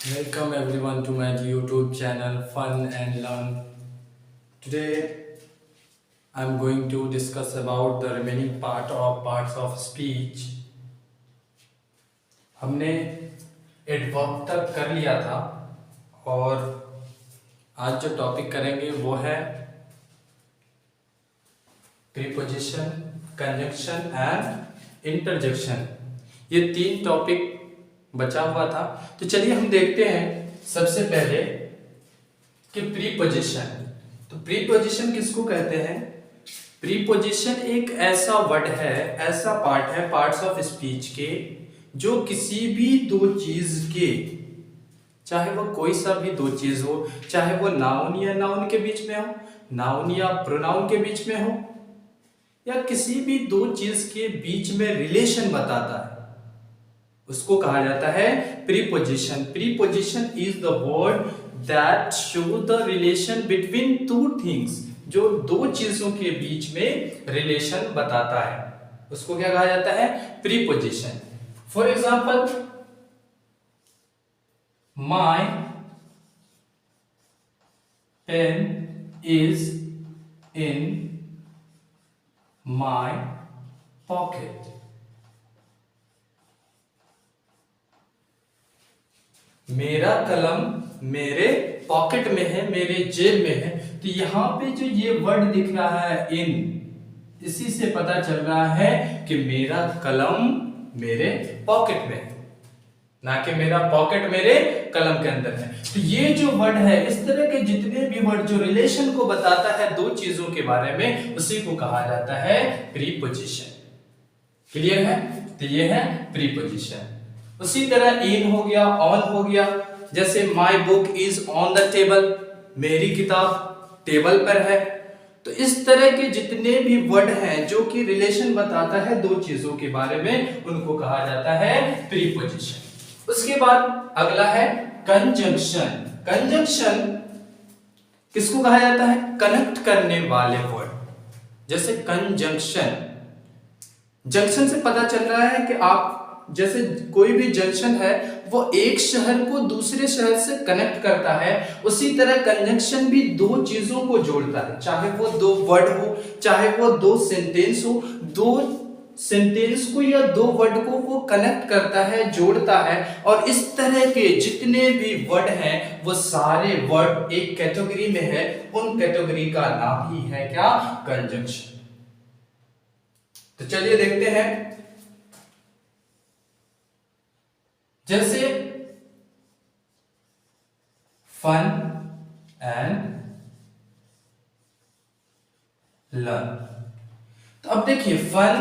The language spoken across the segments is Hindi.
Welcome everyone to my YouTube channel Fun and Learn. Today I'm going to discuss about the remaining parts of speech. हमने एडवर्ब तक कर लिया था और आज जो टॉपिक करेंगे वो है प्रीपोजिशन, कंजंक्शन एंड इंटरजेक्शन। ये 3 टॉपिक बचा हुआ था, तो चलिए हम देखते हैं सबसे पहले कि प्रीपोजिशन। तो प्रीपोजिशन किसको कहते हैं? प्रीपोजिशन एक ऐसा वर्ड है, ऐसा पार्ट है पार्ट्स ऑफ स्पीच के, जो किसी भी दो चीज के, चाहे वो कोई सा भी दो चीज हो, चाहे वो नाउन या नाउन के बीच में हो, नाउन या प्रोनाउन के बीच में हो, या किसी भी दो चीज के बीच में रिलेशन बताता है, उसको कहा जाता है preposition. Preposition is the word that show the relation between two things, जो दो चीजों के बीच में रिलेशन बताता है, उसको क्या कहा जाता है? Preposition. For example, my pen is in my pocket. मेरा कलम मेरे पॉकेट में है, मेरे जेब में है। तो यहां पे जो ये वर्ड दिख रहा है इन, इसी से पता चल रहा है कि मेरा कलम मेरे पॉकेट में है, ना कि मेरा पॉकेट मेरे कलम के अंदर है। तो ये जो वर्ड है, इस तरह के जितने भी वर्ड जो रिलेशन को बताता है दो चीजों के बारे में, उसी को कहा जाता है प्रीपोजिशन। क्लियर है? तो ये है प्रीपोजिशन। उसी तरह इन हो गया, ऑन हो गया। जैसे my book is on the table, मेरी किताब टेबल पर है। तो इस तरह के जितने भी वर्ड हैं जो कि रिलेशन बताता है दो चीजों के बारे में, उनको कहा जाता है प्रीपोजिशन। उसके बाद अगला है कंजंक्शन। कंजंक्शन किसको कहा जाता है? कनेक्ट करने वाले वर्ड। जैसे कंजंक्शन, जंक्शन से पता चल रहा है कि आप, जैसे कोई भी जंक्शन है वो एक शहर को दूसरे शहर से कनेक्ट करता है, उसी तरह कंजंक्शन भी दो चीजों को जोड़ता है, चाहे वो दो वर्ड हो, चाहे वो दो सेंटेंस हो। दो सेंटेंस को या दो वर्ड को वो कनेक्ट करता है, जोड़ता है। और इस तरह के जितने भी वर्ड हैं, वो सारे वर्ड एक कैटेगरी में है, उन कैटेगरी का नाम ही है क्या? कंजंक्शन। तो चलिए देखते हैं। जैसे फन एंड लर्न। तो अब देखिए, फन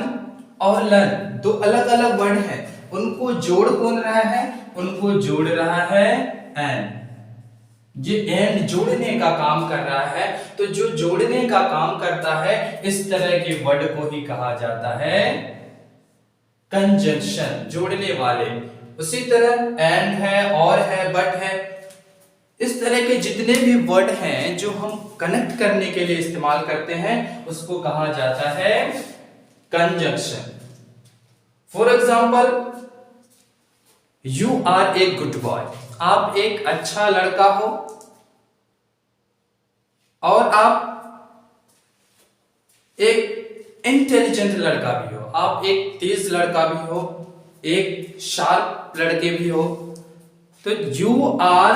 और लर्न दो अलग अलग वर्ड हैं, उनको जोड़ कौन रहा है? उनको जोड़ रहा है एंड। ये एंड जोड़ने का काम कर रहा है। तो जो जोड़ने का काम करता है, इस तरह के वर्ड को ही कहा जाता है कंजंक्शन, जोड़ने वाले। उसी तरह एंड है, और है, बट है। इस तरह के जितने भी वर्ड हैं जो हम कनेक्ट करने के लिए इस्तेमाल करते हैं, उसको कहा जाता है conjunction. For example, you are a good boy. आप एक अच्छा लड़का हो, और आप एक इंटेलिजेंट लड़का भी हो, आप एक तेज लड़का भी हो, एक शार्प लड़के भी हो। तो you are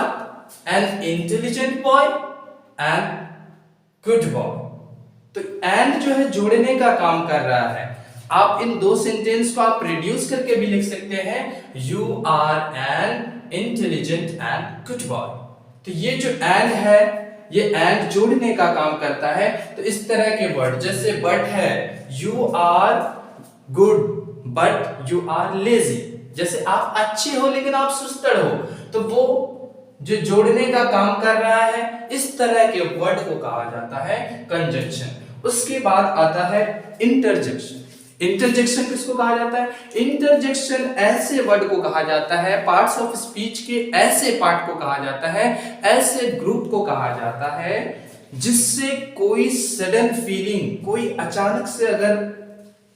an intelligent boy and good boy. तो एंड जो है जोड़ने का काम कर रहा है। आप इन दो सेंटेंस को आप रिड्यूस करके भी लिख सकते हैं, you are an intelligent and good boy. तो ये जो एंड है, ये एंड जोड़ने का काम करता है। तो इस तरह के वर्ड, जैसे बट है, you are good but you are lazy. जैसे आप अच्छे हो लेकिन आप सुस्तर हो, तो वो जो जोड़ने का काम कर रहा है, इस तरह के वर्ड को कहा जाता है कंजंक्शन। उसके बाद आता है इंटरजेक्शन। इंटरजेक्शन किसको कहा जाता है? इंटरजेक्शन ऐसे वर्ड को कहा जाता है, पार्ट्स ऑफ स्पीच के ऐसे पार्ट को कहा जाता है, ऐसे ग्रुप को कहा जाता है, जिससे कोई सडन फीलिंग, कोई अचानक से अगर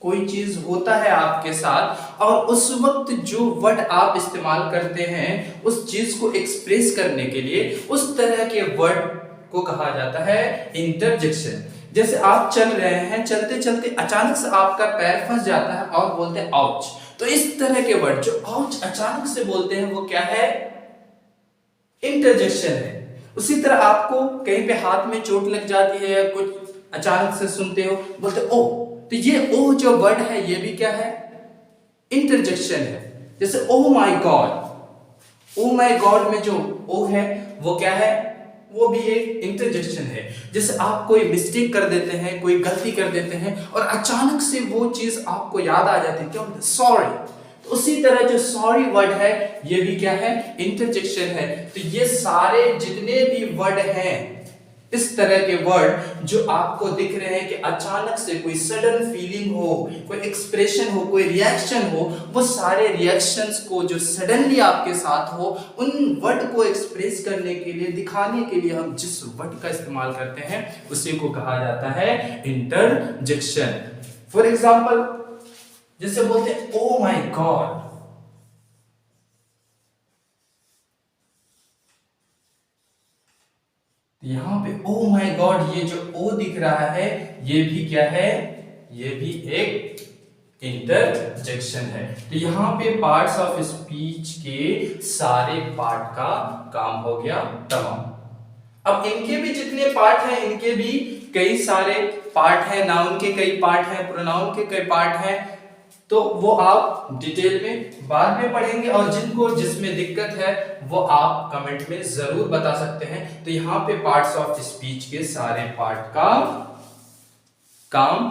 कोई चीज होता है आपके साथ और उस वक्त जो वर्ड आप इस्तेमाल करते हैं उस चीज को एक्सप्रेस करने के लिए, उस तरह के वर्ड को कहा जाता है इंटरजेक्शन। जैसे आप चल रहे हैं, चलते चलते अचानक से आपका पैर फंस जाता है और बोलते हैं आउच। तो इस तरह के वर्ड जो आउच अचानक से बोलते हैं वो क्या है? इंटरजेक्शन है। उसी तरह आपको कहीं पे हाथ में चोट लग जाती है या कुछ अचानक से सुनते हो, बोलते ओ, तो ये ओ जो वर्ड है ये भी क्या है? इंटरजेक्शन है। जैसे oh my God, oh my God में जो ओ है वो क्या है? वो भी एक इंटरजेक्शन है। जैसे आप कोई मिस्टेक कर देते हैं, कोई गलती कर देते हैं और अचानक से वो चीज आपको याद आ जाती है, क्या बोलते हैं? सॉरी। तो उसी तरह जो सॉरी वर्ड है ये भी क्या है? इंटरजेक्शन है। तो ये सारे जितने भी वर्ड हैं, इस तरह के वर्ड जो आपको दिख रहे हैं कि अचानक से कोई सडन फीलिंग हो, कोई एक्सप्रेशन हो, कोई रिएक्शन हो, वो सारे रिएक्शंस को जो सडनली आपके साथ हो, उन वर्ड को एक्सप्रेस करने के लिए, दिखाने के लिए हम जिस वर्ड का इस्तेमाल करते हैं उसी को कहा जाता है इंटरजेक्शन। फॉर एग्जाम्पल, जैसे बोलते हैं ओ माय गॉड, यहां पे ओ माय गॉड ये जो ओ दिख रहा है ये भी क्या है? ये भी एक इंटरजेक्शन है। तो यहां पे पार्ट्स ऑफ स्पीच के सारे पार्ट का काम हो गया तमाम। अब इनके भी जितने पार्ट हैं, इनके भी कई सारे पार्ट हैं। नाउन के कई पार्ट हैं, प्रोनाउन के कई पार्ट हैं, तो वो आप डिटेल में बाद में पढ़ेंगे और जिनको जिसमें दिक्कत है वो आप कमेंट में जरूर बता सकते हैं। तो यहाँ पे पार्ट्स ऑफ स्पीच के सारे पार्ट का काम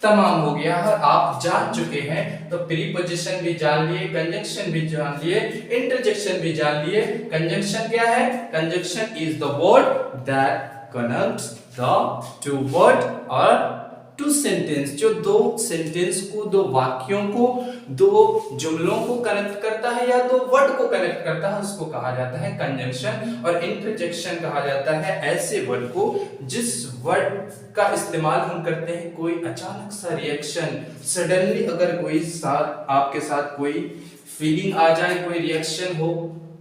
तमाम हो गया और आप जान चुके हैं। तो प्रीपोजिशन भी जान लिए, कंजंक्शन भी जान लिए, इंटरजेक्शन भी जान लिए। कंजंक्शन क्या है? Conjunction is the word that connects the two word और टू सेंटेंस, जो दो सेंटेंस को, दो वाक्यों को, दो जुमलों को कनेक्ट करता है या दो वर्ड को कनेक्ट करता है, उसको कहा जाता है कंजंक्शन। और इंटरजेक्शन कहा जाता है ऐसे वर्ड को जिस वर्ड का इस्तेमाल हम करते हैं कोई अचानक सा रिएक्शन, सडनली अगर कोई साथ आपके साथ कोई फीलिंग आ जाए, कोई रिएक्शन हो,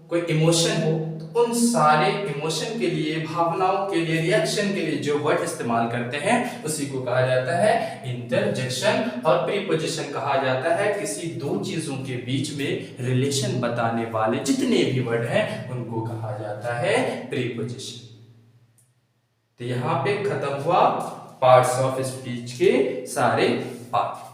कोई इमोशन हो, तो उन सारे इमोशन के लिए, भावनाओं के लिए, रिएक्शन के लिए जो वर्ड इस्तेमाल करते हैं उसी को कहा जाता है इंटरजेक्शन। और प्रीपोजिशन कहा जाता है किसी दो चीजों के बीच में रिलेशन बताने वाले जितने भी वर्ड हैं उनको कहा जाता है प्रीपोजिशन। तो यहां पे खत्म हुआ पार्ट्स ऑफ स्पीच के सारे पार्ट।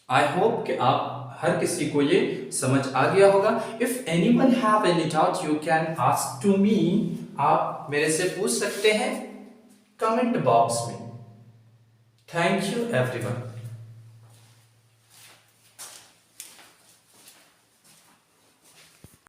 आई होप कि आप हर किसी को ये समझ आ गया होगा। If anyone have any doubt you can ask to me, आप मेरे से पूछ सकते हैं कमेंट बॉक्स में। Thank you everyone.